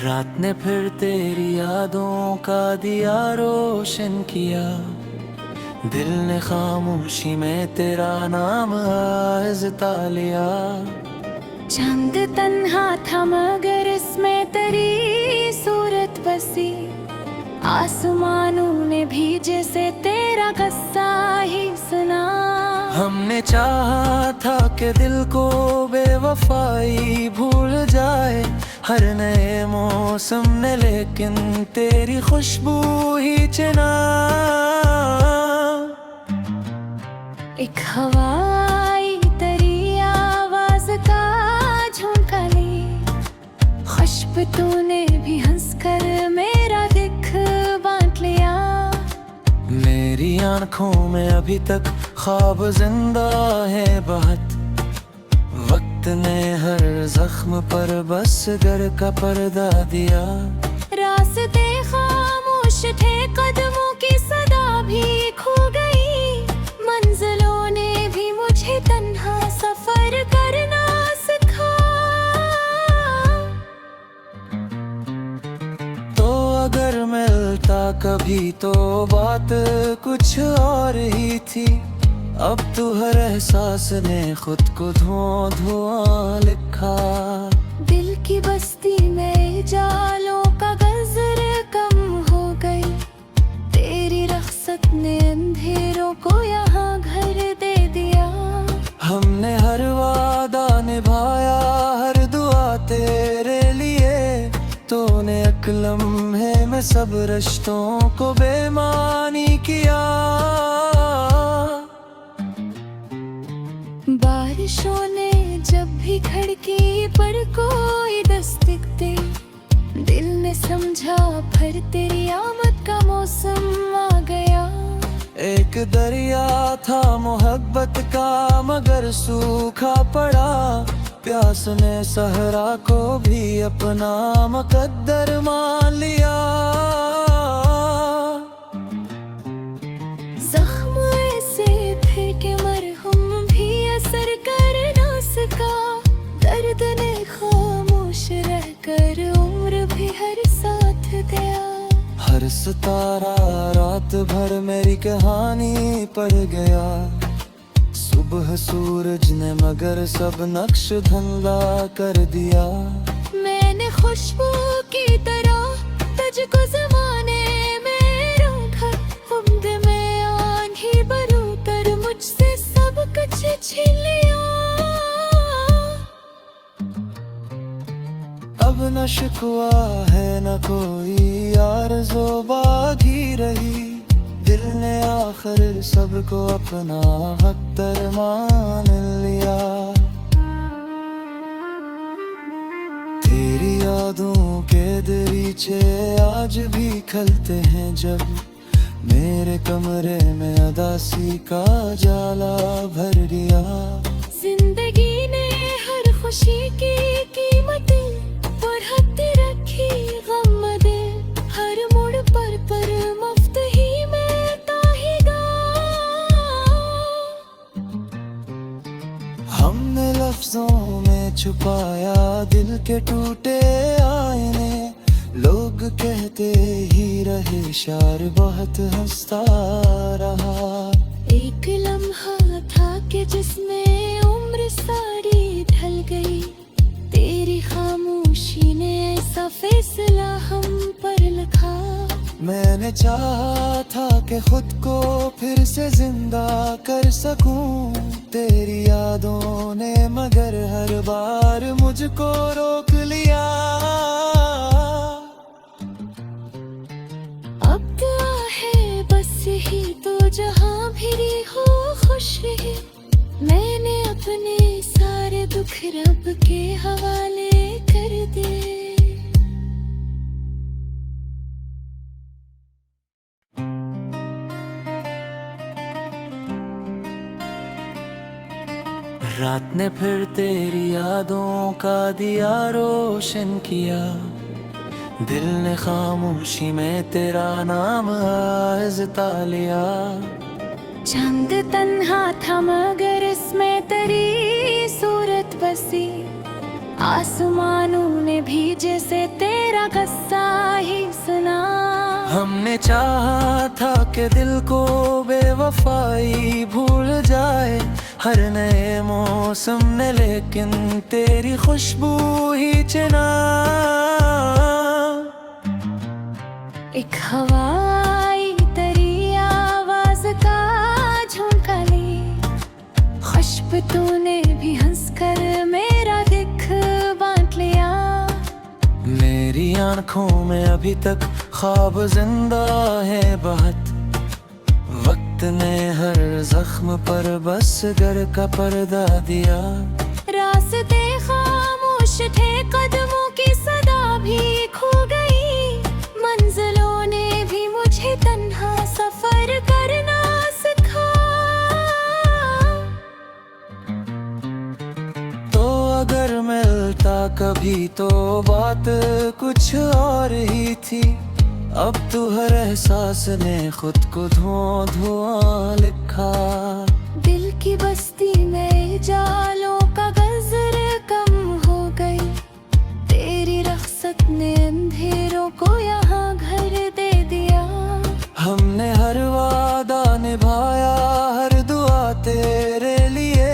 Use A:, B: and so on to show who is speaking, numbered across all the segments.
A: रात ने फिर तेरी यादों का दिया रोशन किया। दिल ने खामोशी में तेरा नाम आज़ता लिया।
B: चांद तन्हा था मगर इसमें तेरी सूरत बसी। आसमानों ने भी जैसे तेरा किस्सा ही सुना।
A: हमने चाहा था कि दिल को बेवफाई भूल जाए हर नए मौसम ने, लेकिन तेरी खुशबू ही चिना।
B: एक हवाई तेरी आवाज का झोंका ली। खुशबू तूने भी हंसकर मेरा दिख बांट लिया।
A: मेरी आंखों में अभी तक ख्वाब जिंदा है बहुत। वक्त ने हर जख्म पर बस घर का पर्दा दिया।
B: रास्ते खामोश थे, कदमों की सदा भी खो गई। मंजिलों ने भी मुझे तन्हा सफर करना सिखा।
A: तो अगर मिलता कभी तो बात कुछ और ही थी। अब तो हर एहसास ने खुद को धुआं धुआं लिखा।
B: दिल की बस्ती में जालों का गजर कम हो गई। तेरी रख्सत ने अंधेरों को यहाँ घर दे दिया।
A: हमने हर वादा निभाया, हर दुआ तेरे लिए। तूने एक लम्हे में सब रिश्तों को बेमानी किया।
B: बारिशों ने जब भी खिड़की पर कोई दस्तक दी, दिल ने समझा फिर तेरी आमद का मौसम आ गया।
A: एक दरिया था मोहब्बत का मगर सूखा पड़ा। प्यास ने सहरा को भी अपना मुकद्दर मान लिया।
B: जख्म ऐसे थे कि मरहम भी असर कर ना सका। दर्द ने खामोश रहकर उम्र भी हर साथ दिया।
A: हर सितारा रात भर मेरी कहानी पढ़ गया। सुबह सूरज ने मगर सब नक्श धंधा कर दिया।
B: मैंने खुशबू की तरह तुझको ज़माने में रखा। उम्द में आंधी भरू कर मुझसे सब कुछ छीन लिया।
A: अब न शिकवा है न कोई आरज़ो बाकी रही। दिल ने आखिर सबको अपना हक़दार मान लिया। तेरी यादों के दरीचे आज भी खलते हैं जब मेरे कमरे में अदासी का जाला भर दिया।
B: जिंदगी ने हर खुशी की कीमत बढ़ाती रखी। गम दे हर मोड़ पर मुफ्त ही मिलता ही गा।
A: हमने लफ्जों में छुपाया दिल के टूटे आईने। लोग कहते ही रहे शार बहुत हंसता रहा।
B: एक लम्हा था कि जिसमें उम्र सारी ढल गई। तेरी खामोशी ने ऐसा फैसला हम पर लिखा।
A: मैंने चाहा था कि खुद को फिर से जिंदा कर सकूं। तेरी यादों ने मगर हर बार मुझको रोक लिया।
B: अब दुआ है बस ही तो जहाँ भी हो खुश रहे। मैंने अपने सारे दुख रब के हवाले कर दे।
A: रात ने फिर तेरी यादों का दिया रोशन किया। दिल ने खामोशी में तेरा नाम आज़ता लिया।
B: चांद तन्हा था मगर इसमें तेरी सूरत बसी। आसमानों ने भी जैसे तेरा
A: मैंने चाहा था कि दिल को बेवफाई भूल जाए हर नए मौसम ने, लेकिन तेरी खुशबू ही चिना।
B: एक हवाई तरी आवाज का झोंका ले, खुशबू तूने भी हंसकर मेरा दिख बांट लिया।
A: मेरी आंखों में अभी तक ख्वाब जिंदा है बहुत, वक्त ने हर जख्म पर बस घर का पर्दा दिया।
B: रास्ते खामोश थे, कदमों की सदा भी खो गई, मंजिलों ने भी मुझे तन्हा सफर करना सिखा।
A: तो अगर मिलता कभी तो बात कुछ और ही थी, अब तू हर एहसास ने खुद को धुआं धुआं लिखा।
B: दिल की बस्ती में जालों का गजर कम हो गई, तेरी रख्सत ने अंधेरों को यहाँ घर दे दिया।
A: हमने हर वादा निभाया, हर दुआ तेरे लिए,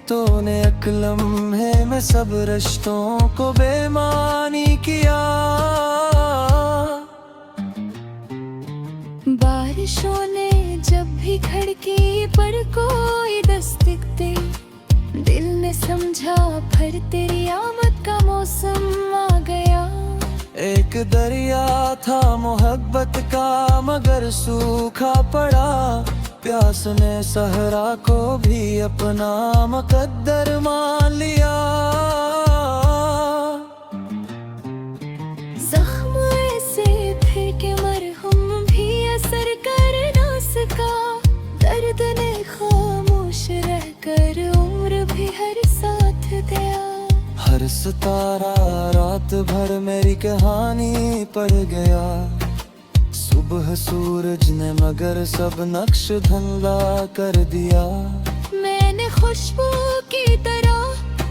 A: तूने एक लम्हे में सब रिश्तों को बेमानी किया।
B: बारिशों ने जब भी खिड़की पर कोई दस्तक दी, दिल ने समझा फिर तेरी आमद का मौसम आ गया।
A: एक दरिया था मोहब्बत का मगर सूखा पड़ा, प्यास ने सहरा को भी अपना मुकद्दर मान लिया।
B: जख्म ऐसे थे कि मरहम भी असर कर ना सका, दर्द ने खामोश रहकर उम्र भी हर साथ दिया।
A: हर सितारा रात भर मेरी कहानी पढ़ गया, सुबह सूरज ने मगर सब नक्श धंधा कर दिया।
B: मैंने खुशबू की तरह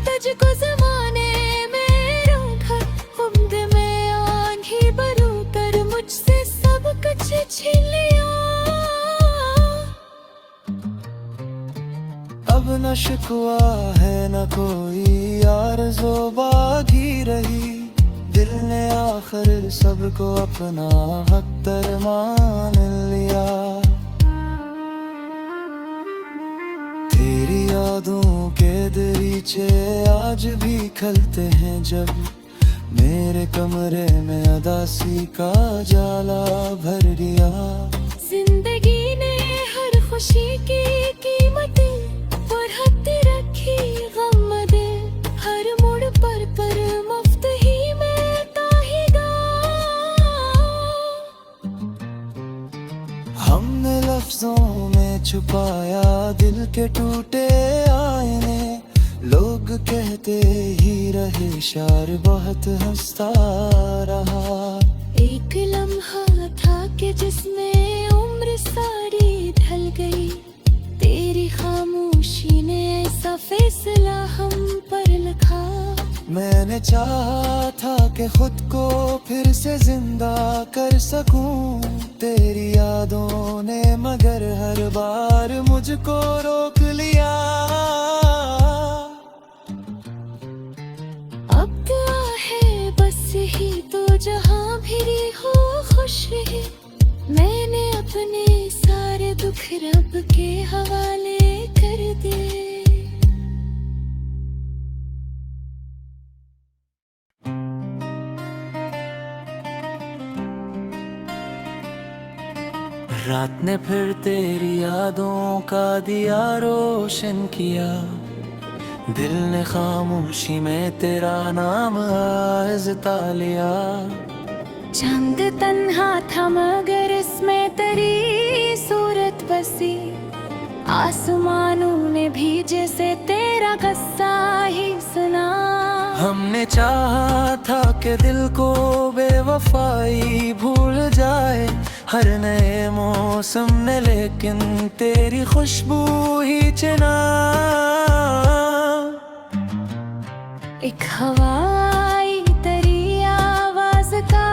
B: तुझको ज़माने में रखा, खुद में आंधी भरू कर मुझसे सब कुछ छीन लिया।
A: अब न शिकवा है न कोई आरज़ो बाकी रही, दिल ने आखिर सबको अपना हक़दार मान लिया। तेरी यादों के दरीचे आज भी खलते हैं, जब मेरे कमरे में अदासी का जाला भर दिया।
B: जिंदगी ने हर खुशी की कीमतें बढ़ाती रखी, गम दे हर मोड़ पर मुफ्त ही मिलता ही गा।
A: हमने लफ्जों में छुपाया दिल के टूटे आईने, लोग कहते ही रहे शार बहुत हंसता रहा।
B: एक लम्हा था कि जिसमें उम्र सारी ढल गई, तेरी खामोशी ने ऐसा फैसला हम पर लिखा।
A: मैंने चाहा था कि खुद को फिर से जिंदा कर सकूं, तेरी यादों ने मगर हर बार मुझको रोक लिया।
B: अब दुआ है बस ही तो जहाँ भी हो खुश रहे, मैंने अपने सारे दुख रब के हवाले कर दिए।
A: रात ने फिर तेरी यादों का दिया रोशन किया, दिल ने खामोशी में तेरा नाम आज़ता लिया।
B: चांद तन्हा था मगर इसमें तेरी सूरत बसी, आसमानों ने भी जैसे तेरा गस्सा ही सुना।
A: हमने चाहा था कि दिल को बेवफाई भूल जाए हर नए मौसम ने, लेकिन तेरी खुशबू ही चिना।
B: एक हवाई तरी आवाज का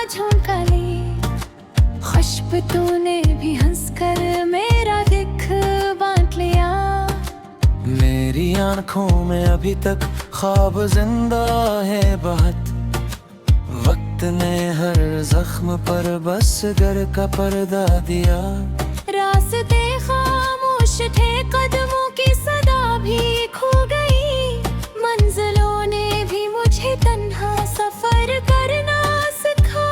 B: झोंका ले,
A: मेरी आंखों में अभी तक ख्वाब जिंदा है बहुत, वक्त ने हर जख्म पर बस घर का पर्दा दिया।
B: रास्ते खामोश थे, कदमों की सदा भी खो गई, मंजिलों ने भी मुझे तन्हा सफर करना सिखा।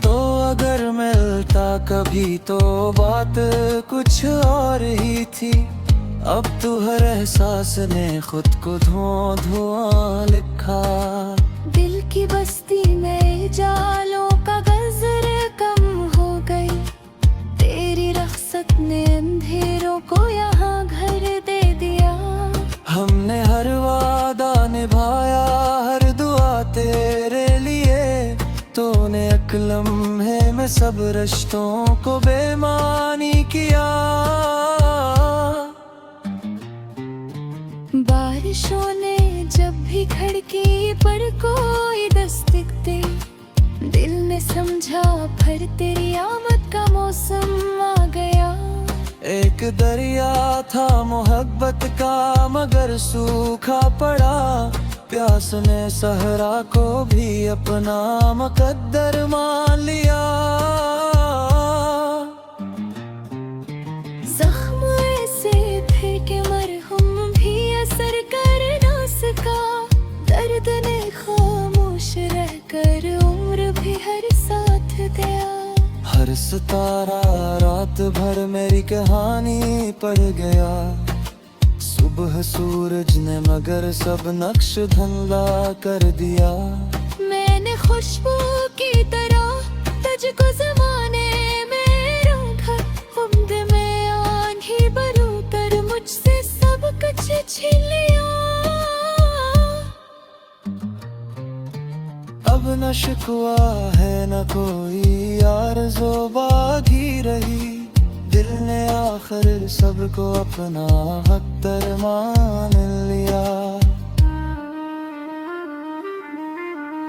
A: तो अगर मिलता कभी तो बात कुछ और ही थी, अब तो हर एहसास ने खुद को धुआं लिखा।
B: दिल की बस्ती में जालों का गजर कम हो गई, तेरी रख्सत ने अंधेरों को यहाँ घर दे दिया।
A: हमने हर वादा निभाया, हर दुआ तेरे लिए, तूने एक लम्हे में सब रिश्तों को बेमानी किया।
B: बारिशों ने जब भी खिड़की पर कोई दस्तक दी, दिल ने समझा फिर तेरी आमद का मौसम आ गया।
A: एक दरिया था मोहब्बत का मगर सूखा पड़ा, प्यास ने सहरा को भी अपना मुकद्दर मान लिया।
B: जख्म ऐसे थे कि मरहम भी असर कर ना सका, दर्द ने खामोश रहकर उम्र भी हर साथ दिया।
A: हर सितारा रात भर मेरी कहानी पढ़ गया, सुबह सूरज ने मगर सब नक्श धंधा कर दिया।
B: मैंने खुशबू की तरह तुझको ज़माने में रखा, खुद में आंधी भरू कर मुझसे सब कुछ छीन लिया।
A: अब न शिकवा है न कोई आरज़ो बाकी रही, दिल ने आखिर सबको अपना हक़दार मान लिया।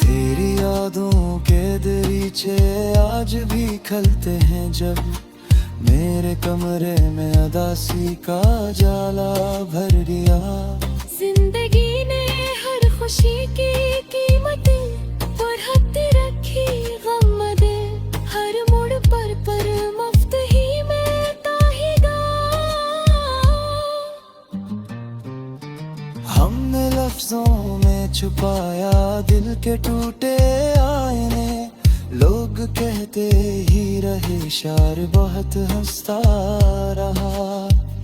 A: तेरी यादों के दरीचे आज भी खलते हैं, जब मेरे कमरे में अदासी का जाला भर दिया।
B: जिंदगी ने हर खुशी की कीमतें बढ़ाती रखी, गम दे हर मोड़ पर मुफ्त ही में ताहिगा।
A: हमने लफ्जों में छुपाया दिल के टूटे आईने, लोग कहते ही रहे शार बहुत हंसता रहा।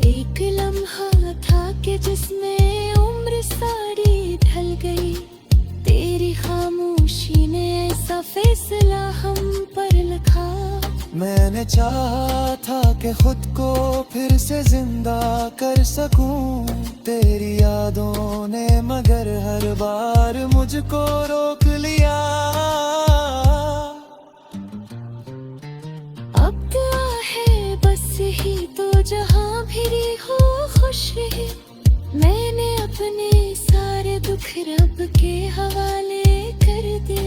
B: एक लम्हा था कि जिसमें उम्र सारी ढल गई, तेरी खामोशी ने ऐसा फैसला हम पर लिखा।
A: मैंने चाहा था कि खुद को फिर से जिंदा कर सकूं, तेरी यादों ने मगर हर बार मुझको रोक लिया।
B: अब दुआ है बस ही तो जहाँ भी हो खुश रहे, मैंने अपने सारे दुख रब के हवाले कर दे।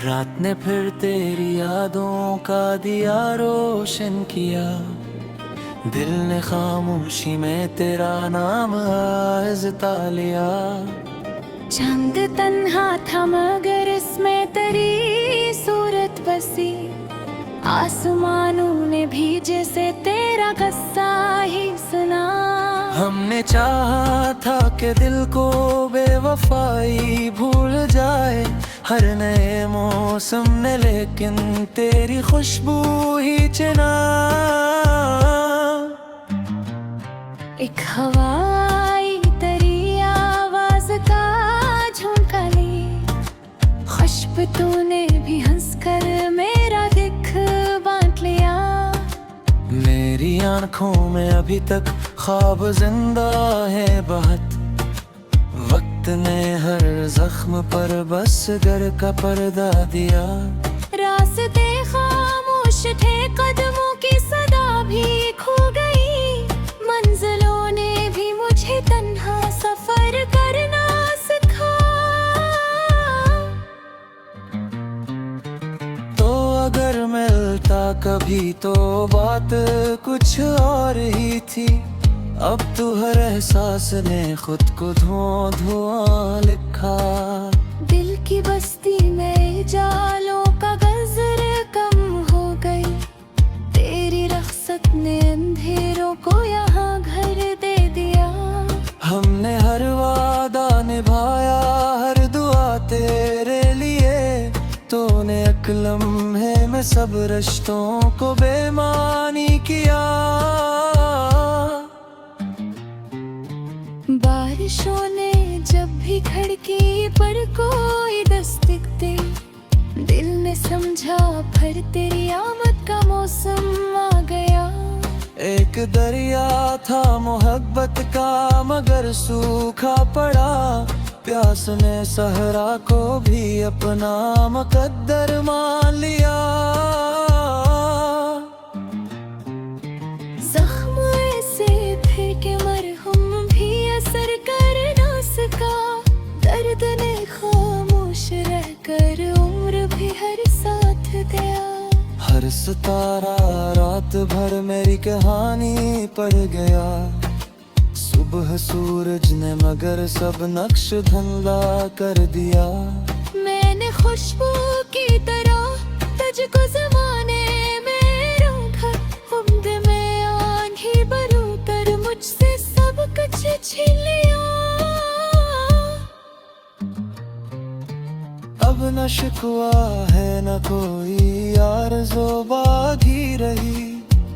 A: रात ने फिर तेरी यादों का दिया रोशन किया, दिल ने खामोशी में तेरा नाम आज़ता लिया।
B: चांद तन्हा था मगर इसमें तेरी सूरत बसी, आसमानों ने भी जैसे तेरा गस्सा ही सुना।
A: हमने चाहा था कि दिल को बेवफाई भूल जाए हर नए मौसम ने, लेकिन तेरी खुशबू ही चुना।
B: एक हवाई तेरी आवाज का झोंका ली, खुशबू तूने भी हंसकर मेरा दिख बांट लिया।
A: मेरी आंखों में अभी तक ख्वाब जिंदा है बहुत, वक्त ने हर जख्म पर बस घर का पर्दा दिया।
B: रास्ते खामोश थे, कदमों की सदा भी खो गई, मंजिलों ने भी मुझे तन्हा सफर करना
A: कभी तो बात कुछ और ही थी। अब तू हर एहसास ने खुद को धुआं धुआं लिखा।
B: दिल की बस्ती में जालों का गजर कम हो गई, तेरी रख्सत ने अंधेरों को यहाँ घर दे दिया।
A: हमने हर वादा निभाया, हर दुआ तेरे लिए, तूने एक लम्हे में सब रिश्तों को बेमानी किया।
B: बारिशों ने जब भी खिड़की पर कोई दस्तक दी, दिल ने समझा फिर तेरी आमद का मौसम आ गया।
A: एक दरिया था मोहब्बत का मगर सूखा पड़ा, प्यास ने सहरा को भी अपना मुकद्दर मान लिया।
B: जख्म ऐसे थे कि मरहम भी असर कर ना सका, दर्द ने खामोश रहकर उम्र भी हर साथ दिया।
A: हर सितारा रात भर मेरी कहानी पढ़ गया, सुबह सूरज ने मगर सब नक्श धंधा कर दिया।
B: मैंने खुशबू की तरह तुझको ज़माने में रखा, खुद में आंधी भरू कर मुझसे सब कुछ छीन लिया।
A: अब न शिकवा है न कोई आरज़ो बाकी रही,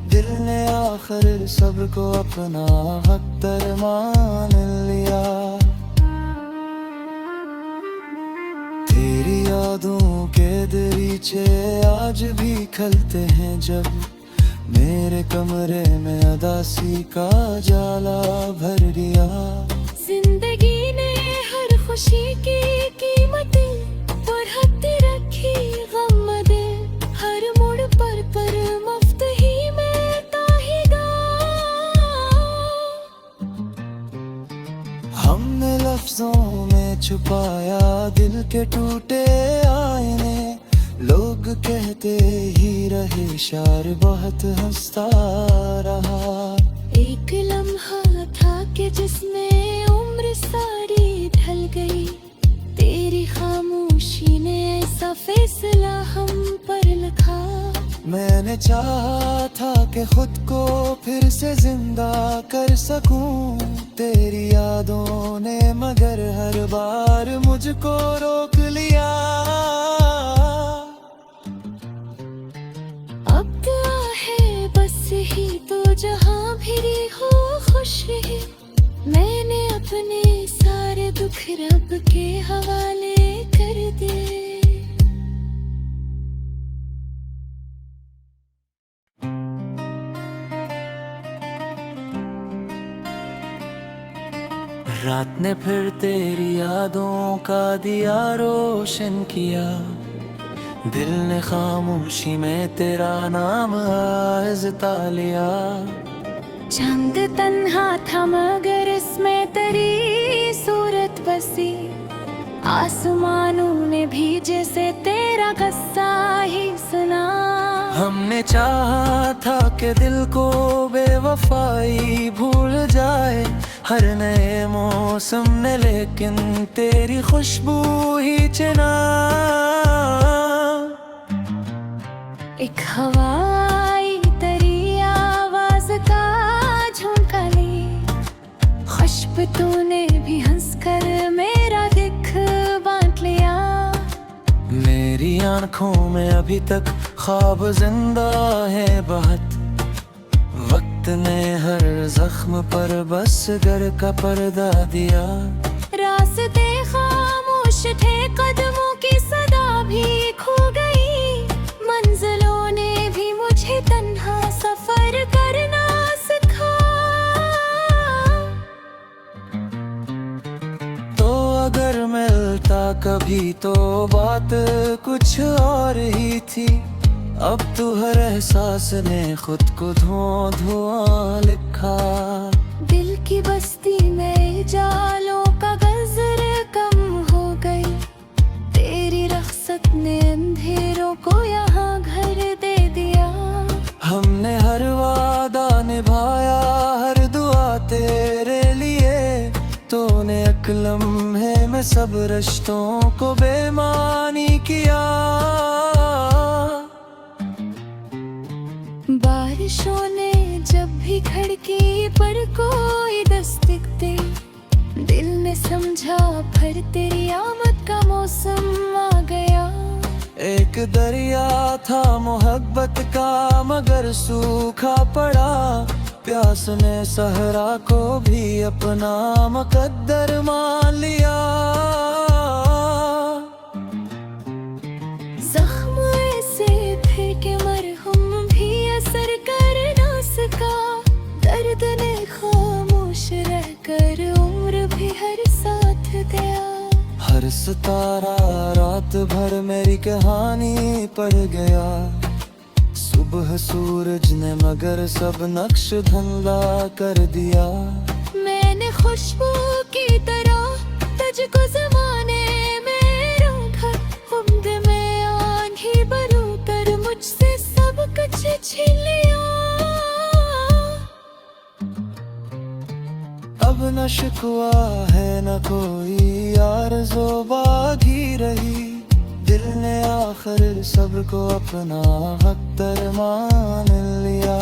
A: दिल ने आखिर सबको अपना हक़दार मान लिया। तेरी यादों के दरीचे आज भी खलते हैं, जब मेरे कमरे में अदासी का जाला भर दिया।
B: जिंदगी ने हर खुशी की कीमतें बढ़ाती रखी, गम दे हर मोड़ पर मुफ्त ही मिलता ही गा।
A: हमने लफ्जों में छुपाया दिल के टूटे आईने, लोग कहते ही रहे शार बहुत हंसता रहा।
B: एक लम्हा था कि जिसमें उम्र सारी ढल गई, तेरी खामोशी ने ऐसा फैसला हम पर लिखा।
A: मैंने चाहा था कि खुद को फिर से जिंदा कर सकूं, तेरी यादों ने मगर हर बार मुझको रोक लिया।
B: अब दुआ है बस ही तो जहाँ भी हो खुश रहे, मैंने अपने सारे दुख रब के हवाले कर दिए।
A: रात ने फिर तेरी यादों का दिया रोशन किया, दिल ने खामोशी में तेरा नाम आज़ता लिया।
B: चंद तन्हा था मगर इसमें तेरी सूरत बसी, आसमानों ने भी जैसे तेरा गस्सा ही सुना।
A: हमने चाहा था कि दिल को बेवफाई भूल जाए हर नए मौसम ने, लेकिन तेरी खुशबू ही चुना।
B: एक हवाई तेरी आवाज का झोंका ली, खुशबू तूने भी हंसकर मेरा दिख बांट लिया।
A: मेरी आंखों में अभी तक ख्वाब जिंदा है बहुत, वक्त ने हर जख्म पर बस घर का पर्दा दिया।
B: रास्ते खामोश थे, कदमों की सदा भी खो गई, मंजिलों ने भी मुझे तन्हा सफर करना सिखा।
A: तो अगर मिलता कभी तो बात कुछ और ही थी, अब तू हर एहसास ने खुद को धुआं धुआं लिखा।
B: दिल की बस्ती में जालों का गजर कम हो गई, तेरी रख्सत ने अंधेरों को यहाँ घर दे दिया।
A: लम्हे में सब रिश्तों को बेमानी किया।
B: बारिशों ने जब भी खिड़की पर कोई दस्तक दी, दिल ने समझा फिर तेरी आमद का मौसम आ गया।
A: एक दरिया था मोहब्बत का मगर सूखा पड़ा, प्यास ने सहरा को भी अपना मुकद्दर मान लिया।
B: जख्म ऐसे थे कि मरहम भी असर कर ना सका, दर्द ने खामोश रहकर उम्र भी हर साथ गया।
A: हर सितारा रात भर मेरी कहानी पढ़ गया, सुबह सूरज ने मगर सब नक्श धंधा कर दिया।
B: मैंने खुशबू की तरह तुझको ज़माने में रखा, उम्द में आंधी भरू कर मुझसे सब कुछ छीन लिया।
A: अब न शिकवा है न कोई आरज़ो बाकी रही, दिल ने आखिर सबको अपना हक़दार मान लिया।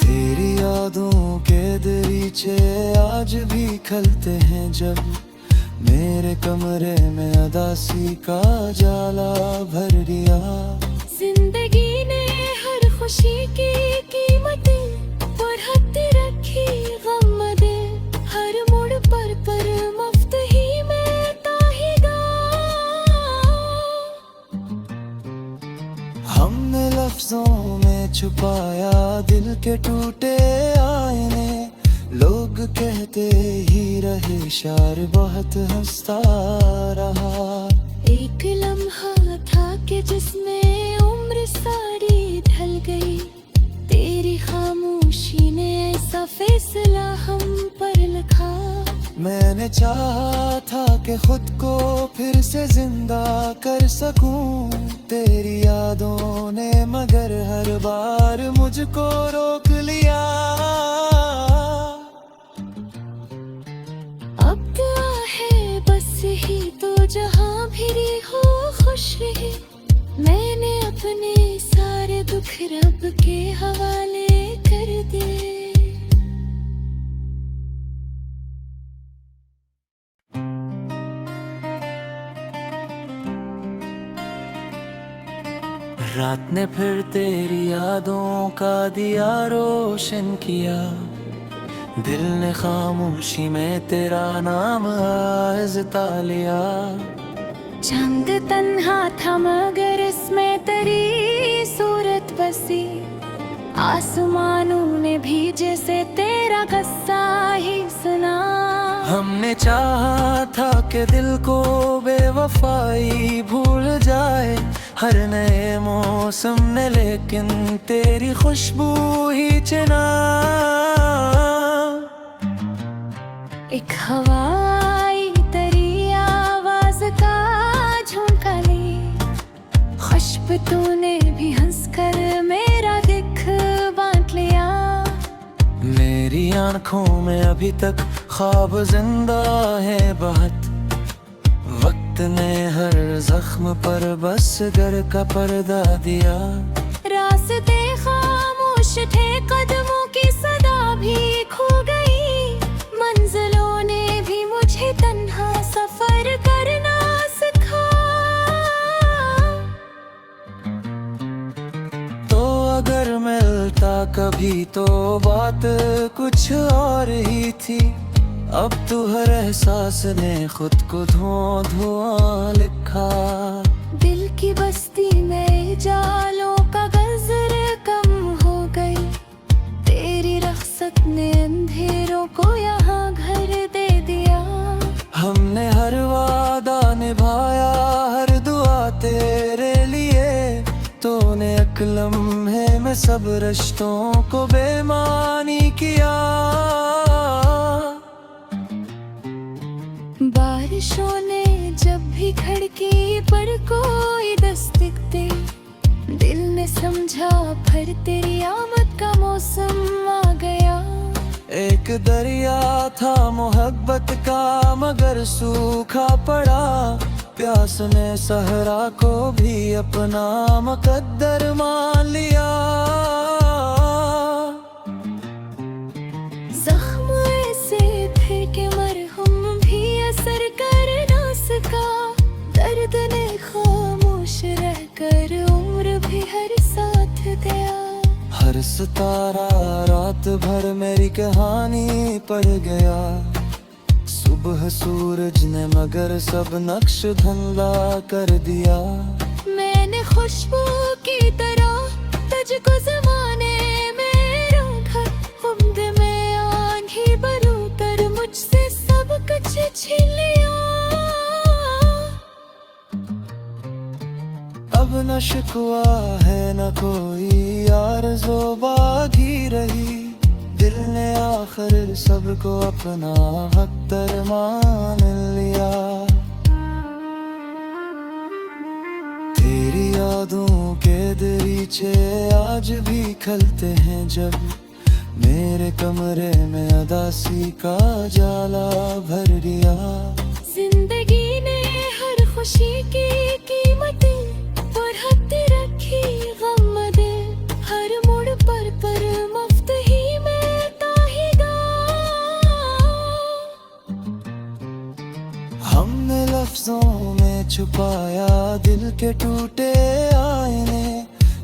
A: तेरी यादों के दरीचे आज भी खलते हैं जब मेरे कमरे में अदासी का जाला भर दिया।
B: जिंदगी ने हर खुशी की कीमतें बढ़ाती रखी, गम दे हर मोड़ पर मुफ्त ही में ताहिदा।
A: हमने लफ्जों में छुपाया दिल के टूटे आईने, लोग कहते ही रहे शार बहुत हंसता रहा।
B: एक लम्हा था कि जिसमें उम्र सारी ढल गई, तेरी खामोशी ने ऐसा फैसला हम पर लिखा।
A: मैंने चाहा था कि खुद को फिर से जिंदा कर सकूं, तेरी यादों ने मगर हर बार मुझको रोक लिया।
B: अब दुआ है बस ही तो जहाँ भी हो खुश रहे, मैंने अपने सारे दुख रब के हवाले कर दे।
A: रात ने फिर तेरी यादों का दिया रोशन किया, दिल ने खामोशी में तेरा नाम आज़ता लिया।
B: चंद तन्हा था मगर इसमें तेरी सूरत बसी, आसमानों ने भी जैसे तेरा गस्सा ही सुना।
A: हमने चाहा था कि दिल को बेवफाई भूल जाए हर नए मौसम ने, लेकिन तेरी खुशबू ही चुना।
B: एक हवाई तेरी आवाज का झोंका ली, खुशबू तूने भी हंसकर मेरा दिख बांट लिया।
A: मेरी आंखों में अभी तक ख्वाब जिंदा है बहुत, वक्त ने हर जख्म पर बस घर का पर्दा दिया।
B: रास्ते खामोश थे, कदमों की सदा भी खो गई, मंजिलों ने भी मुझे तन्हा सफर करना सिखा।
A: तो अगर मिलता कभी तो बात कुछ और ही थी, अब तू हर एहसास ने खुद को धुआं धुआं लिखा।
B: दिल की बस्ती में जालों का गजर कम हो गई, तेरी रख्सत ने अंधेरों को यहाँ घर दे दिया।
A: हमने हर वादा निभाया, हर दुआ तेरे लिए, तूने एक लम्हे में सब रिश्तों को बेमानी किया।
B: बारिशों ने जब भी खिड़की पर कोई दस्तक दी, दिल ने समझा फिर तेरी आमद का मौसम आ गया।
A: एक दरिया था मोहब्बत का मगर सूखा पड़ा, प्यास ने सहरा को भी अपना मुकद्दर मान लिया।
B: जख्म ऐसे थे कि मरहम भी असर कर ना सका, दर्द ने खामोश रहकर उम्र भी हर साथ दिया।
A: हर सितारा रात भर मेरी कहानी पढ़ गया, सुबह सूरज ने मगर सब नक्श धंधा कर दिया।
B: मैंने खुशबू की तरह तुझको ज़माने में रखा, खुद में आंधी बरू कर मुझसे सब कुछ छीन लिया।
A: अब न शिकवा है न कोई आरज़ो बाकी रही, दिल ने आखिर सबको अपना हक़दार मान लिया। तेरी यादों के दरीचे आज भी खलते हैं जब मेरे कमरे में अदासी का जाला भर दिया।
B: जिंदगी ने हर खुशी की कीमतें बढ़ाती रखी, गम दे हर मोड़ पर मुफ्त ही मिलता ही गा।
A: हमने लफ्जों में छुपाया दिल के टूटे आईने,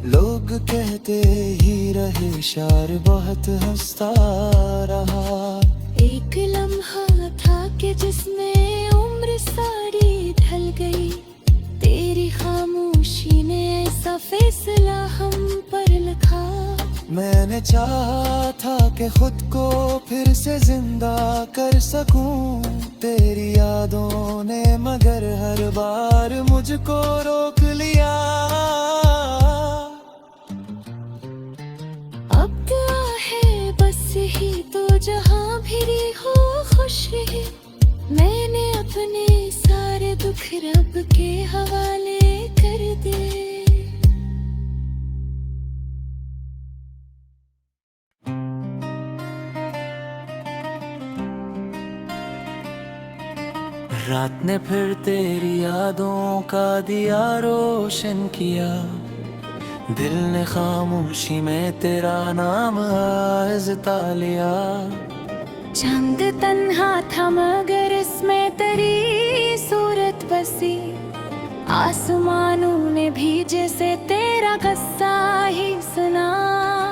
A: लोग कहते ही रहे शार बहुत हंसता रहा।
B: एक लम्हा था कि जिसमें उम्र सारी ढल गई, तेरी खामोशी ने ऐसा फैसला हम पर लिखा।
A: मैंने चाहा था कि खुद को फिर से जिंदा कर सकूं, तेरी यादों ने मगर हर बार मुझको रोक लिया।
B: अब दुआ है बस ही तो जहां भी हो खुश रहे, मैंने अपने सारे दुख रब के हवाले कर दे।
A: रात ने फिर तेरी यादों का दिया रोशन किया, दिल ने खामोशी में तेरा नाम आज़ता लिया।
B: चंद तन्हा था मगर इसमें तेरी सूरत बसी, आसमानों ने भी जैसे तेरा गस्सा ही सुना।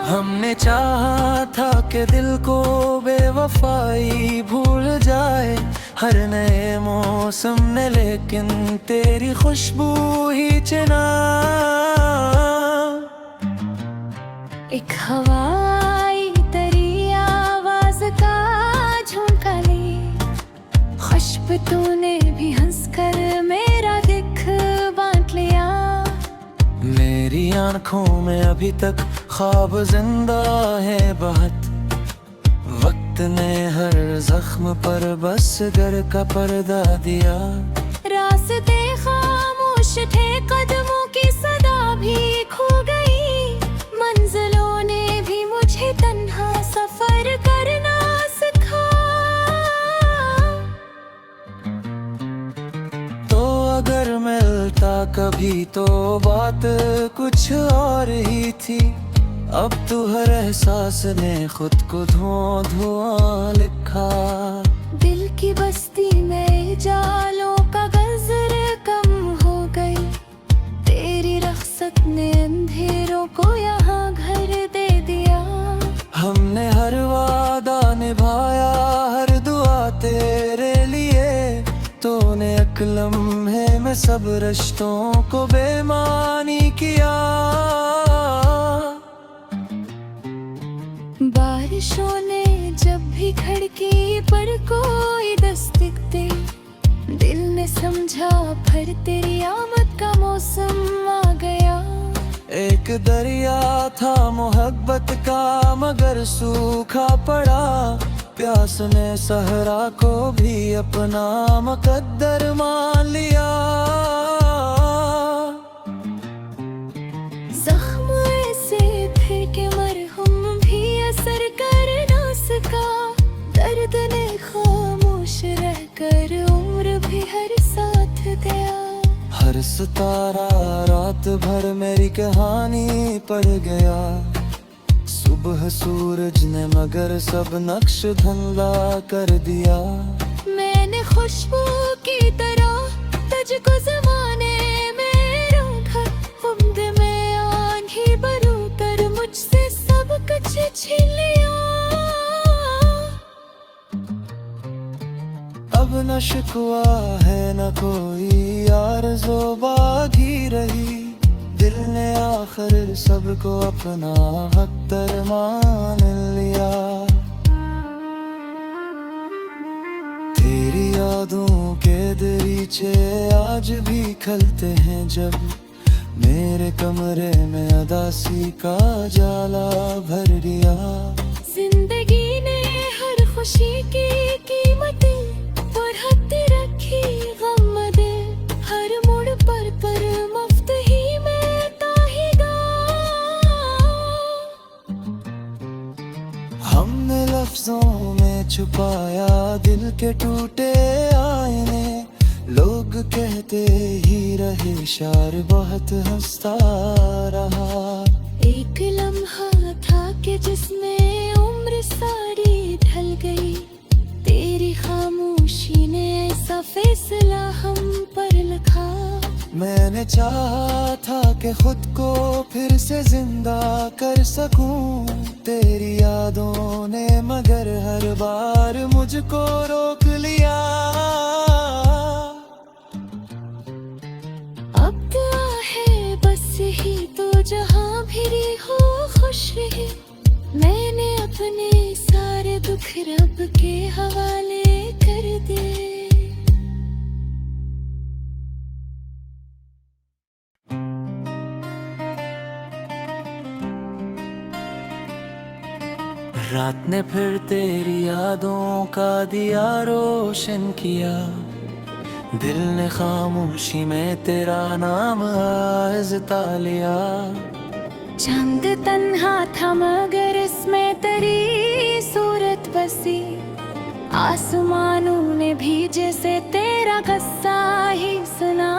A: हमने चाहा था कि दिल को बेवफाई भूल जाए हर नए मौसम ने, लेकिन तेरी खुशबू ही चिना।
B: एक हवाई तेरी आवाज का झोंका ले, खुशबू तूने भी हंसकर मेरा दिख बांट लिया।
A: मेरी आंखों में अभी तक ख्वाब जिंदा है बहुत, वक्त ने हर जख्म पर बस घर का पर्दा दिया।
B: रास्ते खामोश थे, कदमों की सदा भी खो गई, मंजिलों ने भी मुझे तन्हा सफर करना सिखा।
A: तो अगर मिलता कभी तो बात कुछ और ही थी, अब तू हर एहसास ने खुद को धुआं धुआं लिखा।
B: दिल की बस्ती में जालों का गजर कम हो गई, तेरी रख्सत ने अंधेरों को यहाँ घर दे दिया।
A: हमने हर वादा निभाया, हर दुआ तेरे लिए, तूने एक लम्हे में सब रिश्तों को बेमानी किया।
B: बारिशों ने जब भी खिड़की पर कोई दस्तक दी, दिल ने समझा फिर तेरी आमद का मौसम आ गया।
A: एक दरिया था मोहब्बत का मगर सूखा पड़ा, प्यास ने सहरा को भी अपना मुकद्दर मान लिया।
B: जख्म ऐसे थे कि मरहम भी असर कर ना सका,
A: सितारा रात भर मेरी कहानी पढ़ गया। सुबह सूरज ने मगर सब नक्श धंधा कर दिया।
B: मैंने खुशबू की तरह तुझको ज़माने में रखा। उम्द में आंधी भरू कर मुझसे सब कुछ छीन लिया।
A: अब न शिकवा है न कोई आरज़ो बाकी रही। दिल ने आखिर सबको अपना हक़दार मान लिया। तेरी यादों के दरीचे आज भी खलते हैं जब मेरे कमरे में अदासी का जाला भर दिया।
B: जिंदगी ने हर खुशी की कीमतें बढ़ाती रखी। गम दे हर मोड़ पर मुफ्त ही में ताहिगा।
A: हमने लफ्जों में छुपाया दिल के टूटे आईने। लोग कहते ही रहे शार बहुत हंसता रहा।
B: एक लम्हा था कि जिसमें उम्र सारी ढल गई। तेरी खामोशी ने ऐसा फैसला हम पर लिखा।
A: मैंने चाहा था कि खुद को फिर से जिंदा कर सकूं। तेरी यादों ने मगर हर बार मुझको रोक लिया।
B: अब दुआ है बस ही तो जहां भी हो खुश रहे। मैंने अपने सारे दुख रब के हवाले कर दे।
A: रात ने फिर तेरी यादों का दिया रोशन किया। दिल ने खामोशी में तेरा नाम आज़ता लिया।
B: चांद तन्हा था मगर इसमें तेरी सूरत बसी। आसमानों ने भी जैसे तेरा गस्सा ही सुना।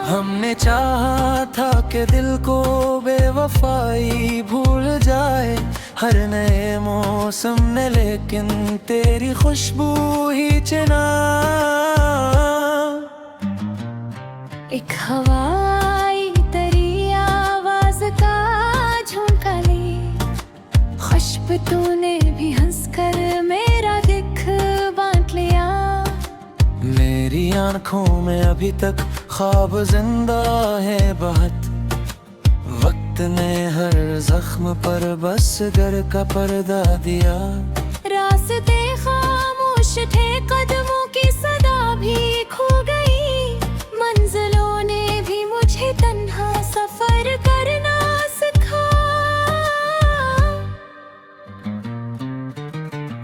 A: हमने चाहा था कि दिल को बेवफाई भूल जाए हर नए मौसम ने, लेकिन तेरी खुशबू ही चुना।
B: एक हवाई तेरी आवाज का झोंका ले। खुशबू तूने भी हंसकर मेरा दिख बांट लिया।
A: मेरी आंखों में अभी तक ख्वाब जिंदा है बहुत। वक्त ने हर जख्म पर बस घर का पर्दा दिया।
B: रास्ते खामोश थे कदमों की सदा भी खो गई। मंजिलों ने भी मुझे तन्हा सफर करना सिखा।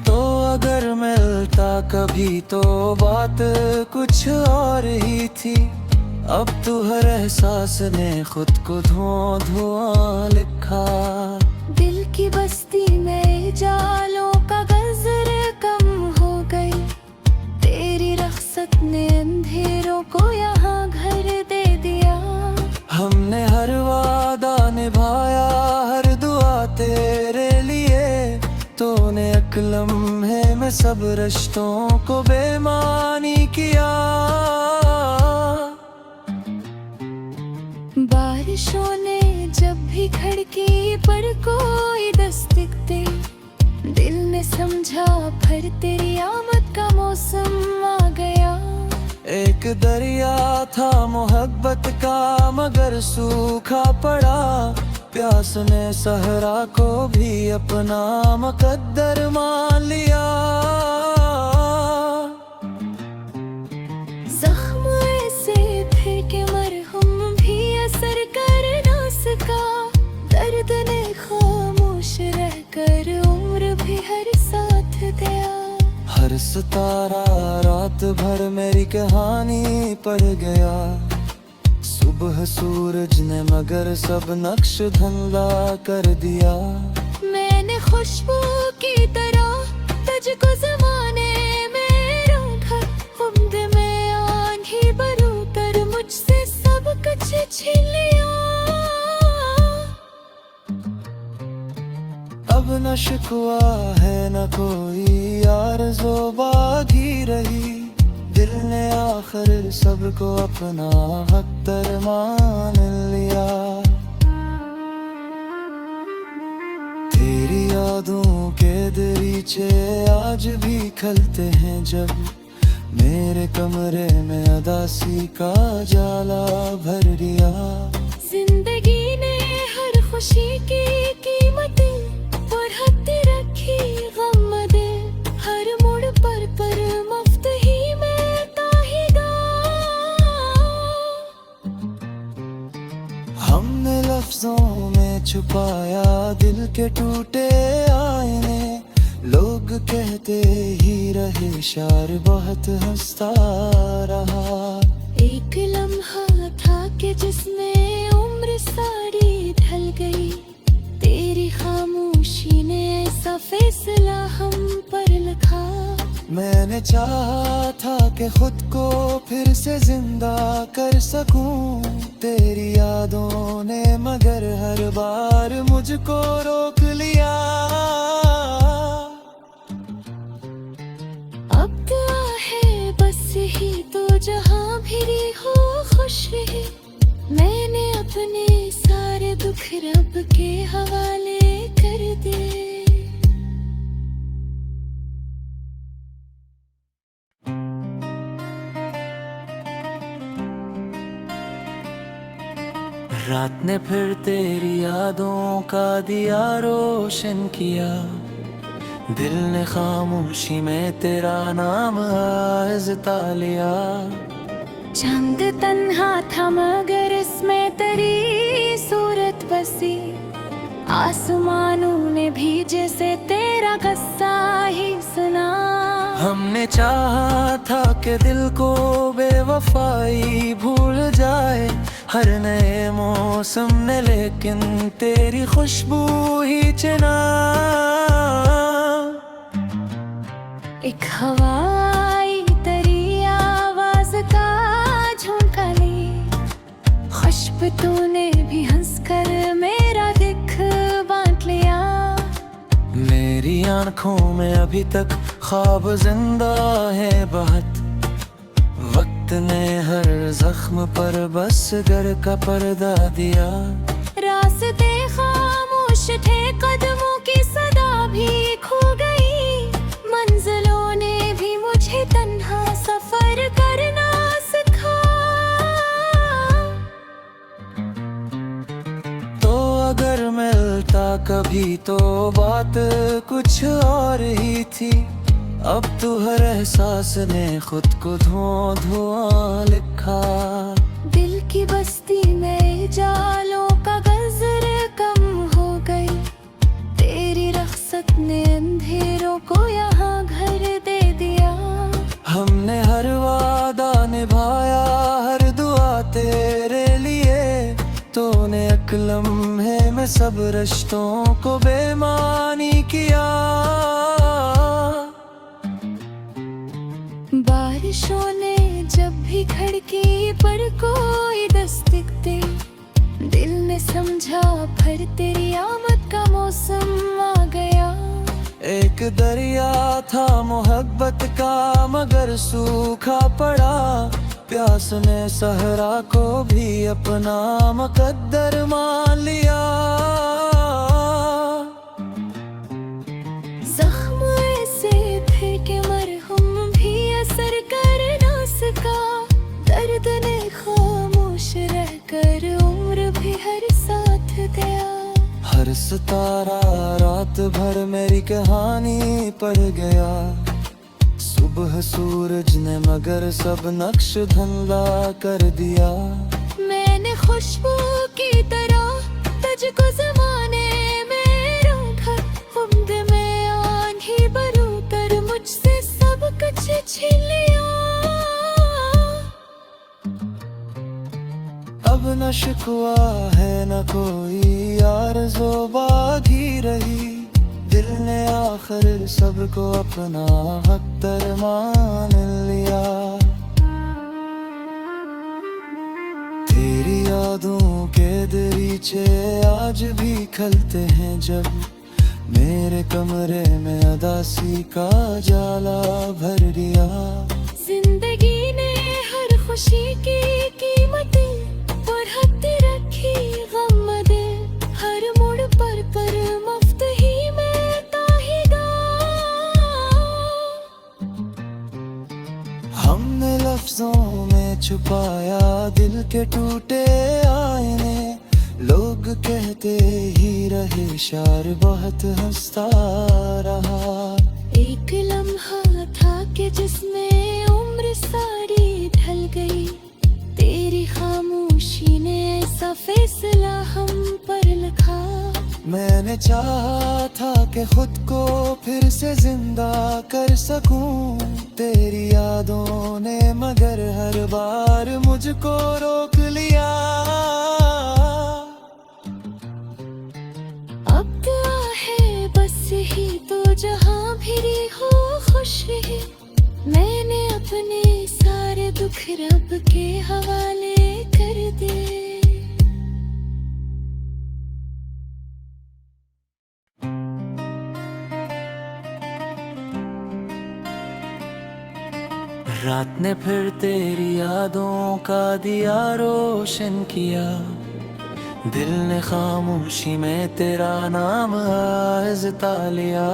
A: तो अगर मिलता कभी तो बात कुछ और ही थी। अब तो हर एहसास ने खुद को धुआं लिखा।
B: दिल की बस्ती में जालों का गजर कम हो गई। तेरी रख्सत ने अंधेरों को यहाँ घर दे दिया।
A: हमने हर वादा निभाया हर दुआ तेरे लिए। तूने एक लम्हे में सब रिश्तों को बेमानी किया।
B: बारिशों ने जब भी खिड़की पर कोई दस्तक दे। दिल ने समझा फिर तेरी आमद का मौसम आ गया।
A: एक दरिया था मोहब्बत का मगर सूखा पड़ा। प्यास ने सहरा को भी अपना मुकद्दर मान लिया।
B: जख्म ऐसे थे कि मरहम भी असर कर ना सका। दर्द ने खामोश रहकर उम्र भी हर साथ दिया।
A: हर सितारा रात भर मेरी कहानी पढ़ गया। सुबह सूरज ने मगर सब नक्श धंधा कर दिया।
B: मैंने खुशबू की तरह तुझको ज़माने में रखा। उम्द में आंधी भरू कर मुझसे सब
A: शिकवा है न कोई आरज़ो बाकी रही, दिल ने आखिर सबको अपना हक़दार मान लिया। तेरी यादों के दरीचे आज भी खलते हैं जब मेरे कमरे में अदासी का जाला भर दिया।
B: जिंदगी ने हर खुशी की कीमतें बढ़ाती रखी, गम दे हर मोड़ पर मुफ्त ही में ताहिदा।
A: हमने लफ्जों में छुपाया दिल के टूटे आईने, लोग कहते ही रहे शार बहुत हंसता रहा।
B: एक लम्हा था कि जिसमें उम्र सारी ढल गई, तेरी खामोशी ने ऐसा फैसला हम पर लिखा।
A: मैंने चाहा था कि खुद को फिर से जिंदा कर सकूं, तेरी यादों ने मगर हर बार मुझको रोक लिया।
B: अब दुआ है बस ही तो जहां भी हो खुश रहे, मैंने अपने सारे दुख रब के हवाले कर दे।
A: रात ने फिर तेरी यादों का दिया रोशन किया, दिल ने खामोशी में तेरा नाम आज़ता लिया।
B: चांद तन्हा था मगर इसमें तेरी सूरत बसी, आसमानों ने भी जैसे तेरा गस्सा ही सुना।
A: हमने चाहा था कि दिल को बेवफाई भूल जाए हर नए मौसम ने, लेकिन तेरी खुशबू ही चुना।
B: एक हवाई तेरी आवाज का झोंका ली, खुशबू तूने भी हंसकर मेरा दिख बांट लिया।
A: मेरी आंखों में अभी तक ख्वाब जिंदा है बहुत, वक्त ने हर जख्म पर बस घर का पर्दा दिया।
B: रास्ते खामोश थे, कदमों की सदा भी खो गई, मंजिलों ने भी मुझे तन्हा सफर करना सिखा।
A: तो अगर मिलता कभी तो बात कुछ और ही थी, अब तो हर एहसास ने खुद को धुआं धुआं लिखा।
B: दिल की बस्ती में जालों का गजर कम हो गई, तेरी रख्सत ने अंधेरों को यहाँ घर दे दिया।
A: हमने हर वादा निभाया, हर दुआ तेरे लिए, तूने एक लम्हे में सब रिश्तों को बेमानी किया।
B: बारिशों ने जब भी खिड़की पर कोई दस्तक दी, दिल ने समझा फिर तेरी आमद का मौसम आ गया।
A: एक दरिया था मोहब्बत का मगर सूखा पड़ा, प्यास ने सहरा को भी अपना मुकद्दर मान लिया।
B: जख्म ऐसे थे कि मरहम भी असर कर ना सका, दर्द ने खामोश रहकर उम्र भी हर साथ गया।
A: हर सितारा रात भर मेरी कहानी पढ़ गया, सुबह सूरज ने मगर सब नक्श धंधा कर दिया।
B: मैंने खुशबू की तरह तुझको ज़माने में रखा, उम्द में आंधी भरू कर मुझसे सब कुछ छीन लिया।
A: अब न शिकवा है न कोई आरज़ो बाकी रही, दिल ने आखिर सबको अपना हक़दार मान लिया। तेरी यादों के दरीचे आज भी खलते हैं जब मेरे कमरे में अदासी का जाला भर दिया।
B: जिंदगी ने हर खुशी की कीमतें बढ़ाती रखी, गम दे हर मोड़ पर मुफ्त ही मिलता ही गा।
A: हमने लफ्जों में छुपाया दिल के टूटे आईने, लोग कहते ही रहे शार बहुत हंसता रहा।
B: एक लम्हा था कि जिसमें उम्र सारी ढल गई, तेरी खामोशी ने ऐसा फैसला हम पर लिखा।
A: मैंने चाहा था कि खुद को फिर से जिंदा कर सकूं, तेरी यादों ने मगर हर बार मुझको रोक लिया।
B: अब दुआ है बस ही तो जहां भी हो खुश रहे, मैंने अपने सारे दुख रब के हवाले कर दे।
A: रात ने फिर तेरी यादों का दिया रोशन किया, दिल ने खामोशी में तेरा नाम आज़ता लिया।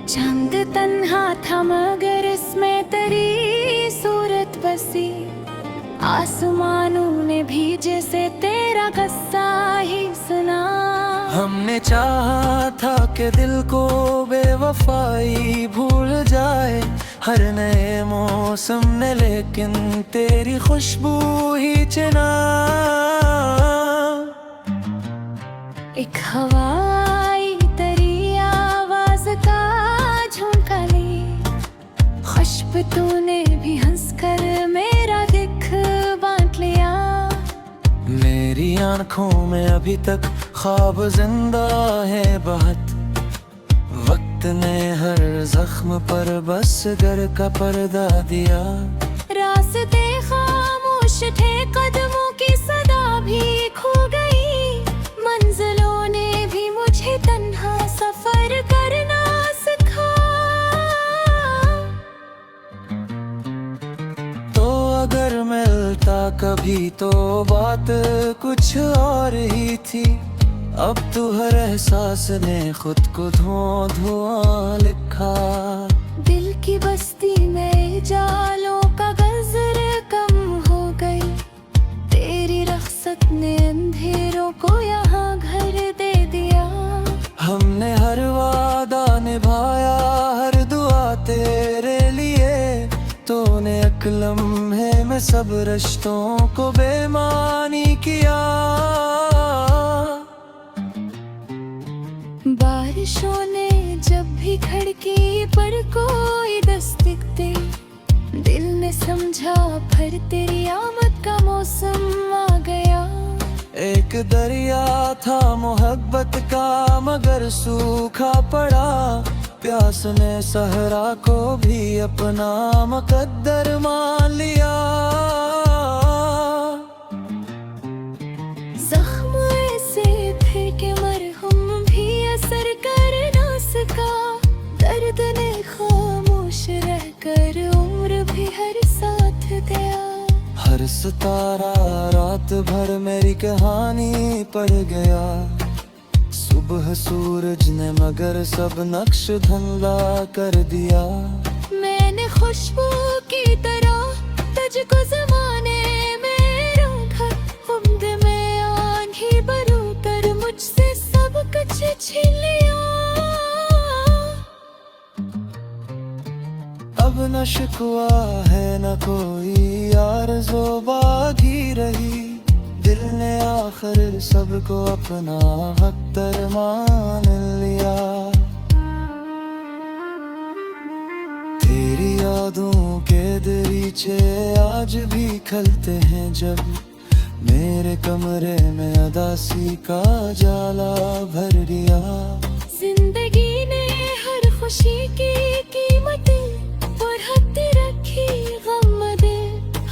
B: चंद तन्हा था मगर इसमें तेरी सूरत बसी, आसमानों ने भी जैसे तेरा गस्सा ही सुना।
A: हमने चाहा था कि दिल को बेवफाई भूल जाए हर नए मौसम ने, लेकिन तेरी खुशबू ही चिना।
B: एक हवाई तेरी आवाज का झोंका ली, खुशब तूने भी हंसकर मेरा दिख बांट लिया।
A: मेरी आंखों में अभी तक ख्वाब जिंदा है बहुत, वक्त ने हर जख्म पर बस घर का पर्दा दिया।
B: रास्ते खामोश थे, कदमों की सदा भी खो गई, मंजिलों ने भी मुझे तन्हा सफर करना सिखा।
A: तो अगर मिलता कभी तो बात कुछ और ही थी, अब तू हर एहसास ने खुद को धुआं लिखा।
B: दिल की बस्ती में जालों का गजर कम हो गई, तेरी रख्सत ने अंधेरों को यहाँ घर दे दिया।
A: हमने हर वादा निभाया, हर दुआ तेरे लिए, तूने एक लम्हे में सब रिश्तों को बेमानी किया।
B: बारिशों ने जब भी खिड़की पर कोई दस्तक दी, दिल ने समझा फिर तेरी आमद का मौसम आ गया।
A: एक दरिया था मोहब्बत का मगर सूखा पड़ा, प्यास ने सहरा को भी अपना मुकद्दर मान लिया।
B: जख्म ऐसे थे कि मरहम भी असर कर ना सका, दर्द ने खामोश रहकर उम्र भी हर साथ गया।
A: हर सितारा रात भर मेरी कहानी पढ़ गया, सुबह सूरज ने मगर सब नक्श धंधा कर दिया।
B: मैंने खुशबू की तरह तुझको ज़माने में रखा, खुद में आंधी भरू कर मुझसे सब कुछ छीन लिया।
A: अब न शिकवा है न कोई आरज़ो बाकी रही, दिल ने आखिर सबको अपना हक़दार मान लिया। तेरी यादों के दरीचे आज भी खलते हैं जब, मेरे कमरे में अदासी का जाला भर दिया।
B: जिंदगी ने हर खुशी की कीमतें बढ़ाती रखी, गम दे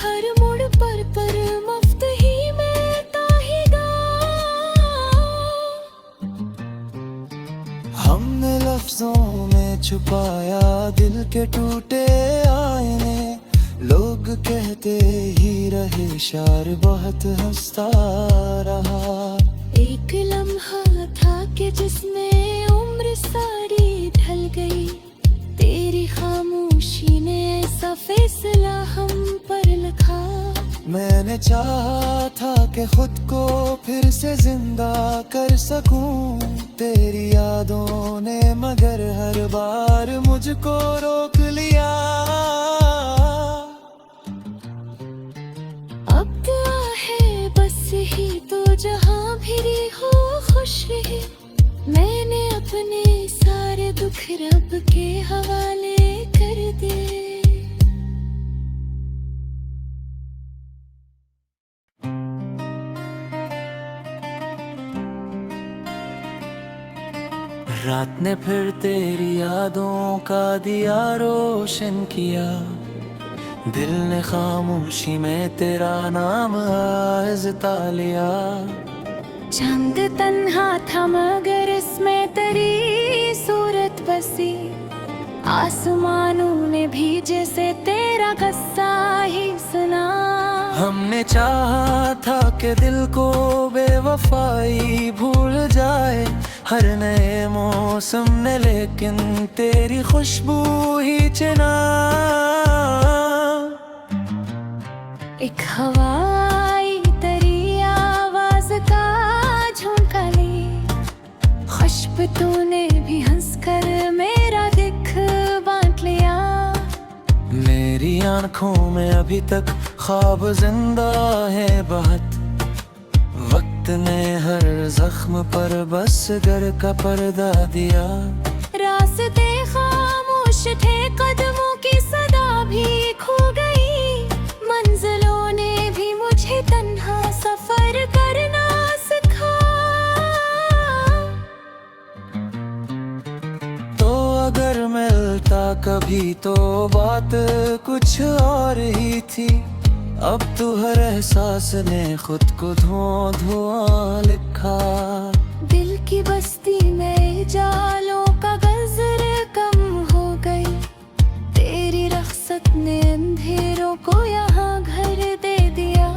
B: हर मोड़ पर मुफ्त ही मिलता ही गा।
A: के टूटे आईने, लोग कहते ही रहे शार बहुत हंसता रहा।
B: एक लम्हा था कि जिसमें उम्र सारी ढल गई, तेरी खामोशी ने ऐसा फैसला हम पर लिखा।
A: मैंने चाहा था कि खुद को फिर से जिंदा कर सकूं तेरी यादों ने, मगर हर बार मुझको रोक लिया।
B: अब दुआ है बस ही तो जहां भी हो खुश रहे, मैंने अपने सारे दुख रब के हवाले कर दे।
A: रात ने फिर तेरी यादों का दिया रोशन किया, दिल ने खामोशी में तेरा नाम आज़ता लिया।
B: चांद तन्हा था मगर इसमें तेरी सूरत बसी, आसमानों ने भी जैसे तेरा गस्सा ही सुना।
A: हमने चाहा था कि दिल को बेवफाई भूल जाए हर नए मौसम ने, लेकिन तेरी खुशबू ही चिना।
B: एक हवाई तेरी आवाज का झोंका ली, खुशबू तूने भी हंसकर मेरा दिख बांट लिया।
A: मेरी आंखों में अभी तक ख्वाब जिंदा है बहुत, वक्त ने हर जख्म पर बस घर का पर्दा दिया।
B: रास्ते खामोश थे, कदमों की सदा भी खो गई, मंजिलों ने भी मुझे तन्हा सफर करना सिखा।
A: तो अगर मिलता कभी तो बात कुछ और ही थी, अब तो हर एहसास ने खुद को धुआं धुआं लिखा।
B: दिल की बस्ती में जालों का गजर कम हो गई, तेरी रख्सत ने अंधेरों को यहाँ घर दे दिया।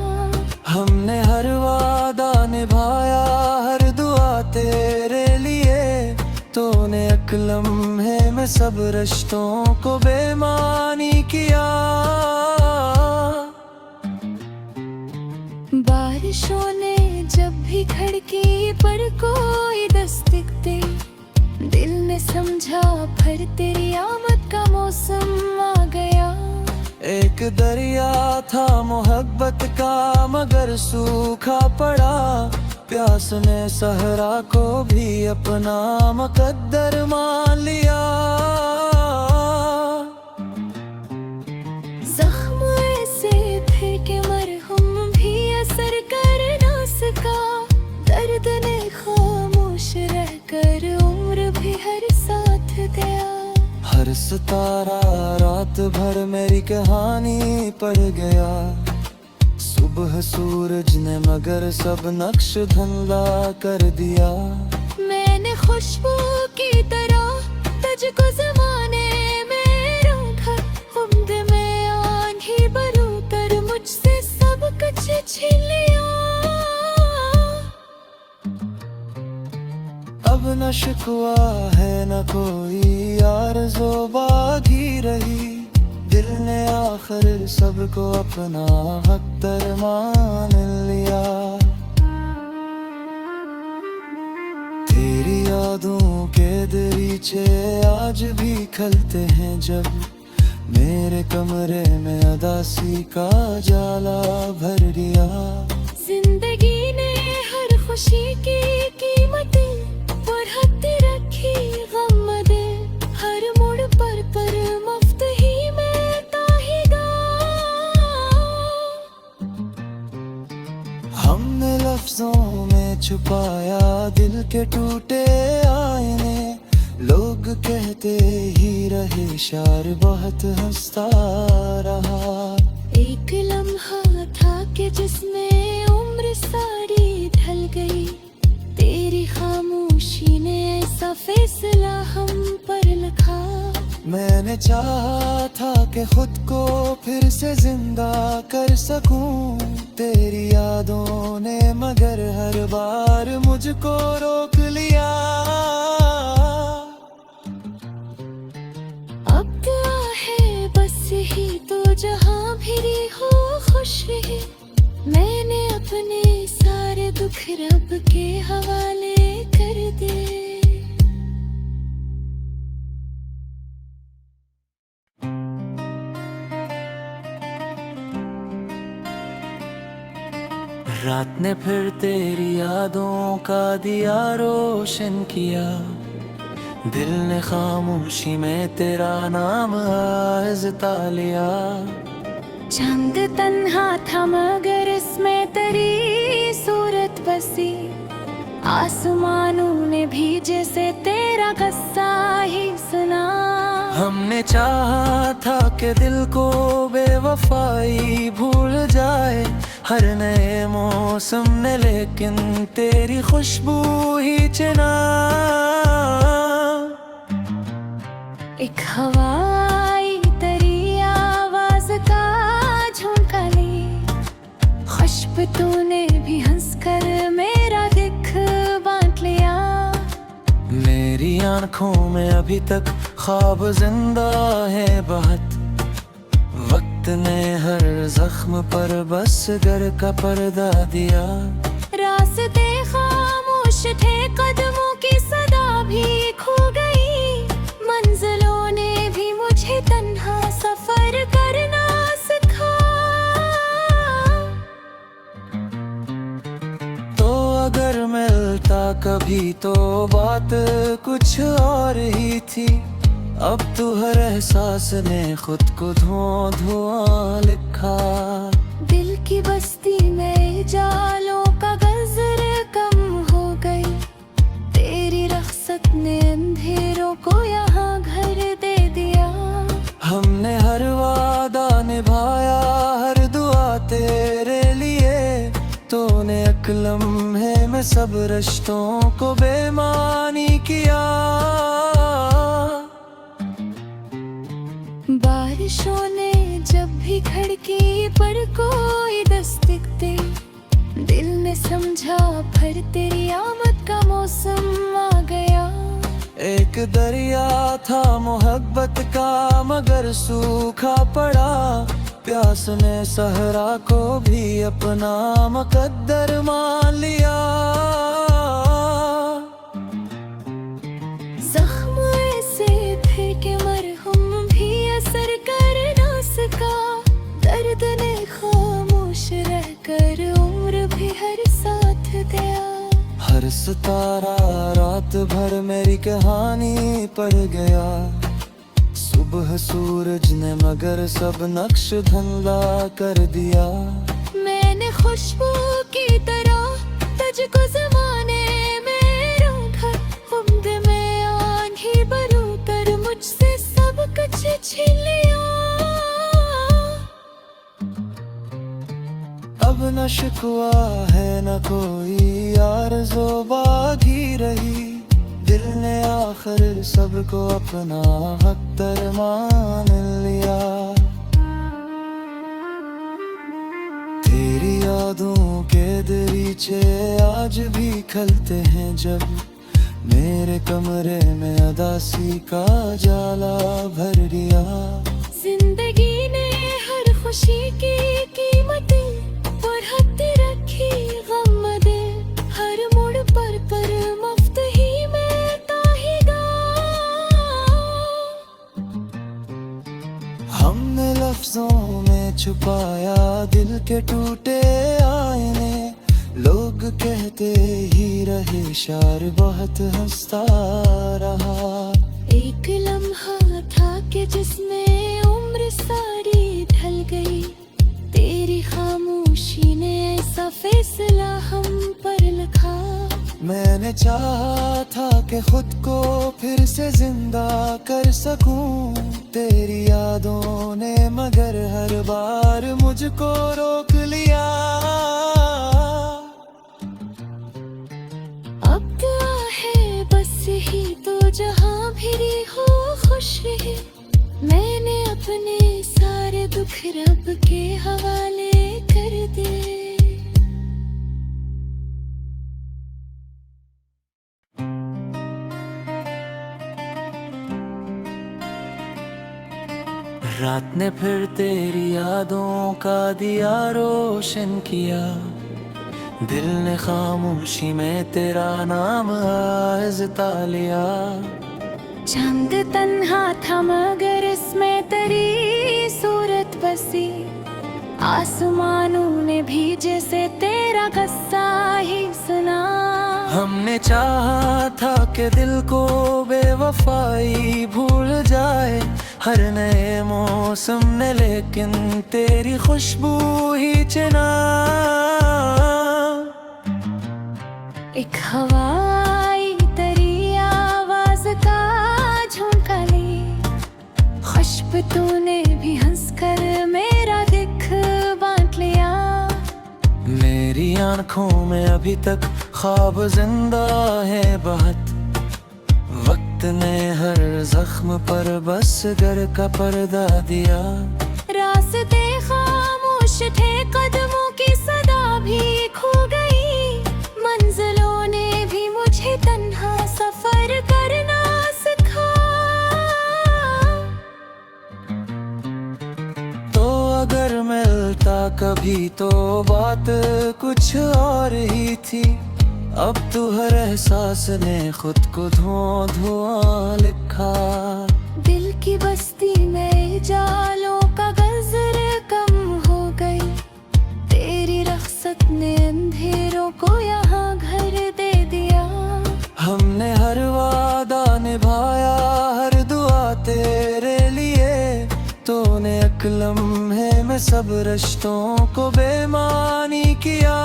A: हमने हर वादा निभाया, हर दुआ तेरे लिए, तूने एक लम्हे में सब रिश्तों को बेमानी किया।
B: बारिशों ने जब भी खिड़की पर कोई दस्तक दी, दिल ने समझा फिर तेरी आमद का मौसम आ गया।
A: एक दरिया था मोहब्बत का मगर सूखा पड़ा, प्यास ने सहरा को भी अपना मुकद्दर मान लिया।
B: जख्म ऐसे थे कि मरहम भी असर कर ना सका, दर्द ने खामोश रहकर उम्र भी हर साथ दिया।
A: हर सितारा रात भर मेरी कहानी पढ़ गया, सुबह सूरज ने मगर सब नक्श धंधा कर दिया।
B: मैंने खुशबू की तरह तुझको ज़माने में रखा, खुद में आंधी भरू कर मुझसे सब कुछ छीन लिया।
A: अब न शिकवा है न कोई आरज़ो बाकी रही, दिल ने आखिर सबको अपना हक़दार मान लिया। तेरी यादों के दरीचे आज भी खलते हैं, जब मेरे कमरे में अदासी का जाला भर दिया।
B: जिंदगी ने हर खुशी की कीमतें बढ़ाती रखी, गम दे हर मोड़ पर मुफ्त ही मिलता ही गा।
A: हमने लफ्जों में छुपाया दिल के टूटे आईने, लोग कहते ही रहे शार बहुत हंसता रहा।
B: एक लम्हा था कि जिसमें उम्र सारी ढल गई, तेरी खामोशी ने ऐसा फैसला हम पर लिखा।
A: मैंने चाहा था कि खुद को फिर से जिंदा कर सकूं तेरी यादों ने, मगर हर बार मुझको रोक लिया।
B: अब दुआ है बस ही तो जहां भी हो खुश रहे। मैंने अपने सारे दुख रब के हवाले कर दे।
A: रात ने फिर तेरी यादों का दिया रोशन किया, दिल ने खामोशी में तेरा नाम आज़ता लिया।
B: चांद तन्हा था मगर इसमें तेरी सूरत बसी, आसमानों ने भी जैसे तेरा किस्सा ही सुना।
A: हमने चाहा था कि दिल को बेवफाई भूल जाए हर नए मौसम ने, लेकिन तेरी खुशबू ही चिना।
B: एक हवाई तेरी आवाज का झोंका ले, खुशबू तूने भी हंसकर मेरा दिख बांट लिया।
A: मेरी आंखों में अभी तक ख्वाब जिंदा है बहुत, वक्त ने हर जख्म पर बस घर का पर्दा दिया।
B: रास्ते खामोश थे, कदमों की सदा भी खो गई, मंजिलों ने भी मुझे तन्हा सफर करना सिखा।
A: तो अगर मिलता कभी तो बात कुछ और ही थी, अब तू हर एहसास ने खुद को धुआं धुआं लिखा।
B: दिल की बस्ती में जालों का गजर कम हो गई, तेरी रख्सत ने अंधेरों को यहाँ घर दे दिया।
A: हमने हर वादा निभाया, हर दुआ तेरे लिए, तूने एक लम्हे में सब रिश्तों को बेमानी किया।
B: बारिशों ने जब भी खिड़की पर कोई दस्तक दी, दिल ने समझा फिर तेरी आमद का मौसम आ गया।
A: एक दरिया था मोहब्बत का मगर सूखा पड़ा, प्यास ने सहरा को भी अपना मुकद्दर मान लिया।
B: जख्म ऐसे थे कि मरहम भी असर कर ना सका, दर्द ने खामोश रहकर उम्र भी हर साथ दिया।
A: हर सितारा रात भर मेरी कहानी पढ़ गया, सुबह सूरज ने मगर सब नक्श धंधा कर दिया।
B: मैंने खुशबू की तरह तुझको ज़माने में रखा, खुद में आंधी भरू कर मुझसे सब कुछ छीन लिया।
A: अब न शिकवा है न कोई आरज़ो बाकी रही, दिल ने आखिर सबको अपना हक़दार मान लिया। तेरी यादों के दरीचे आज भी खलते हैं, जब मेरे कमरे में अदासी का जाला भर दिया।
B: जिंदगी ने हर खुशी की कीमतें बढ़ाती रखी, गम दे हर मोड़ पर मुफ्त ही मिलता ही गा।
A: हमने लफ्जों में छुपाया दिल के टूटे आईने, लोग कहते ही रहे शार बहुत हंसता रहा।
B: एक लम्हा था कि जिसमें उम्र सारी ढल गई, तेरी खामोशी ने ऐसा फैसला हम पर लिखा।
A: मैंने चाहा था कि खुद को फिर से जिंदा कर सकूं तेरी यादों ने, मगर हर बार मुझको रोक लिया।
B: अब दुआ है बस ही तो जहां भी हो खुश रहे। मैंने अपने सारे दुख रब के हवाले कर दे।
A: रात ने फिर तेरी यादों का दिया रोशन किया, दिल ने खामोशी में तेरा नाम आज़ता लिया।
B: चांद तन्हा था मगर इसमें तेरी सूरत बसी, आसमानों ने भी जैसे तेरा गस्सा ही सुना।
A: हमने चाहा था कि दिल को बेवफाई भूल जाए हर नए मौसम ने, लेकिन तेरी खुशबू ही चिना।
B: एक हवाई तेरी आवाज का झोंका ली, खुशबू तूने भी हंसकर मेरा दिख बांट लिया।
A: मेरी आंखों में अभी तक ख्वाब जिंदा है बहुत, वक्त ने हर जख्म पर बस घर का पर्दा दिया।
B: रास्ते खामोश थे, कदमों की सदा भी खो गई, मंजिलों ने भी मुझे तन्हा सफर करना सिखा।
A: तो अगर मिलता कभी तो बात कुछ और ही थी, अब तू हर एहसास ने खुद को धुआं धुआं लिखा।
B: दिल की बस्ती में जालों का गजर कम हो गई, तेरी रख्सत ने अंधेरों को यहाँ घर दे दिया।
A: हमने हर वादा निभाया, हर दुआ तेरे लिए, तूने एक लम्हे में सब रिश्तों को बेमानी किया।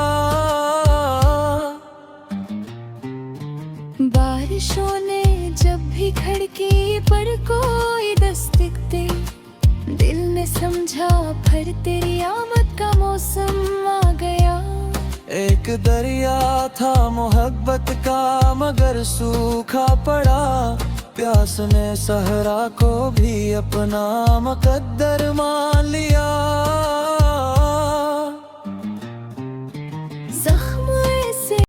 B: बारिशों ने जब भी खिड़की पर कोई दस्तक दी, दिल ने समझा फिर तेरी आमद का मौसम आ गया।
A: एक दरिया था मोहब्बत का मगर सूखा पड़ा, प्यास ने सहरा को भी अपना मुकद्दर मान लिया।